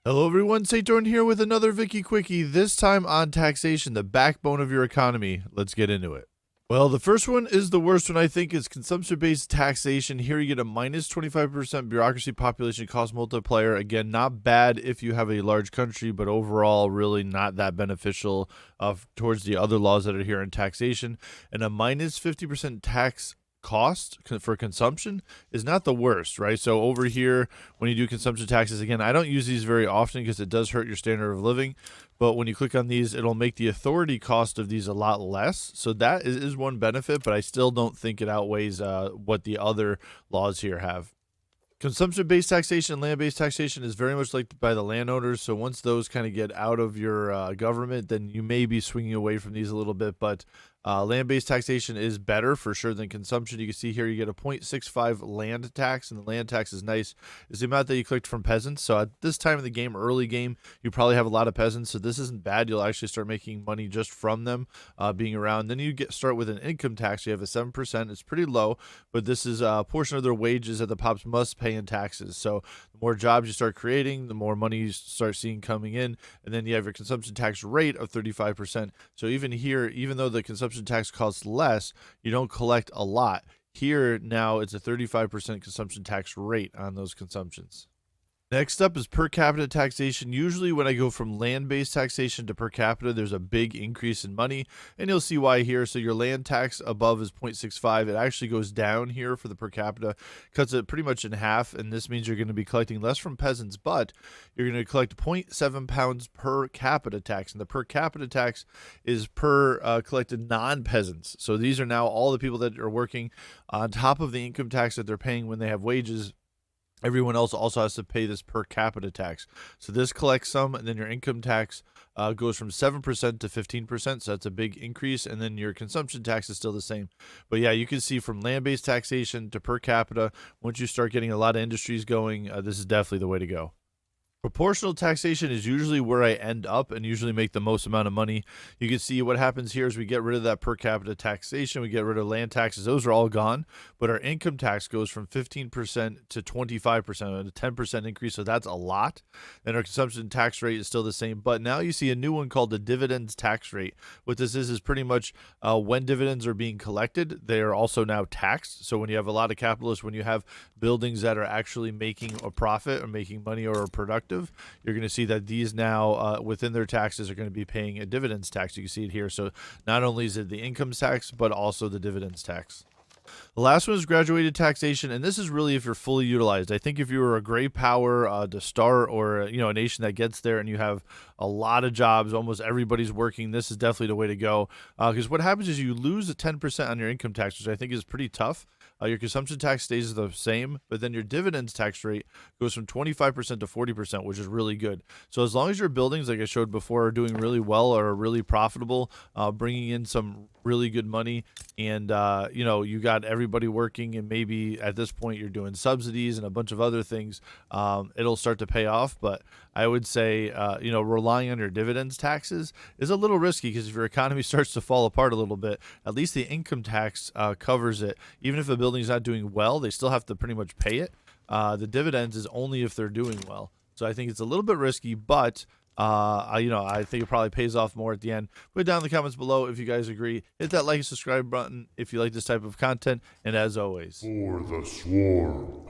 Hello everyone, Satorn here with another Vicky Quickie, this time on taxation, the backbone of your economy. Let's get into it. Well, the first one is the worst one, I think, is consumption-based taxation. Here you get a minus 25% bureaucracy population cost multiplier. Again, not bad if you have a large country, but overall really not that beneficial towards the other laws that are here in taxation. And a minus 50% tax cost for consumption is not the worst, right? So over here, when you do consumption taxes, again, I don't use these very often because it does hurt your standard of living. But when you click on these, it'll make the authority cost of these a lot less. So that is one benefit, but I still don't think it outweighs what the other laws here have. Consumption-based taxation and land-based taxation is very much liked by the landowners. So once those kind of get out of your government, then you may be swinging away from these a little bit. But land-based taxation is better for sure than consumption. You can see here you get a 0.65 land tax, and the land tax is nice. It's the amount that you collect from peasants. So at this time of the game, early game, you probably have a lot of peasants. So this isn't bad. You'll actually start making money just from them being around. Then you start with an income tax. You have a 7%. It's pretty low, but this is a portion of their wages that the pops must pay in taxes. So the more jobs you start creating, the more money you start seeing coming in. And then you have your consumption tax rate of 35%. So even here, even though the consumption tax costs less, you don't collect a lot. Here now it's a 35% consumption tax rate on those consumptions. Next up is per capita taxation. Usually when I go from land-based taxation to per capita, there's a big increase in money, and you'll see why here. So your land tax above is 0.65. It actually goes down here for the per capita, cuts it pretty much in half, and this means you're going to be collecting less from peasants, but you're going to collect 0.7 pounds per capita tax, and the per capita tax is per collected non-peasants. So these are now all the people that are working on top of the income tax that they're paying when they have wages. Everyone else also has to pay this per capita tax. So this collects some, and then your income tax goes from 7% to 15%. So that's a big increase. And then your consumption tax is still the same. But yeah, you can see from land-based taxation to per capita, once you start getting a lot of industries going, this is definitely the way to go. Proportional taxation is usually where I end up and usually make the most amount of money. You can see what happens here is we get rid of that per capita taxation. We get rid of land taxes. Those are all gone. But our income tax goes from 15% to 25%, a 10% increase. So that's a lot. And our consumption tax rate is still the same. But now you see a new one called the dividends tax rate. What this is pretty much when dividends are being collected, they are also now taxed. So when you have a lot of capitalists, when you have buildings that are actually making a profit or making money or are productive, you're going to see that these now within their taxes are going to be paying a dividends tax. You can see it here. So not only is it the income tax, but also the dividends tax. The last one is graduated taxation, and this is really if you're fully utilized. I think if you were a great power to start, or a nation that gets there and you have a lot of jobs, almost everybody's working, this is definitely the way to go. Because what happens is you lose a 10% on your income tax, which I think is pretty tough. Your consumption tax stays the same, but then your dividends tax rate goes from 25% to 40%, which is really good. So as long as your buildings, like I showed before, are doing really well or are really profitable, bringing in some really good money, and you got everybody working, and maybe at this point you're doing subsidies and a bunch of other things, it'll start to pay off. But I would say relying on your dividends taxes is a little risky, because if your economy starts to fall apart a little bit, at least the income tax covers it. Even if the building's not doing well, they still have to pretty much pay it. The dividends is only if they're doing well. So I think it's a little bit risky, but I think it probably pays off more at the end. Put it down in the comments below if you guys agree. Hit that like and subscribe button if you like this type of content. And as always, For the swarm.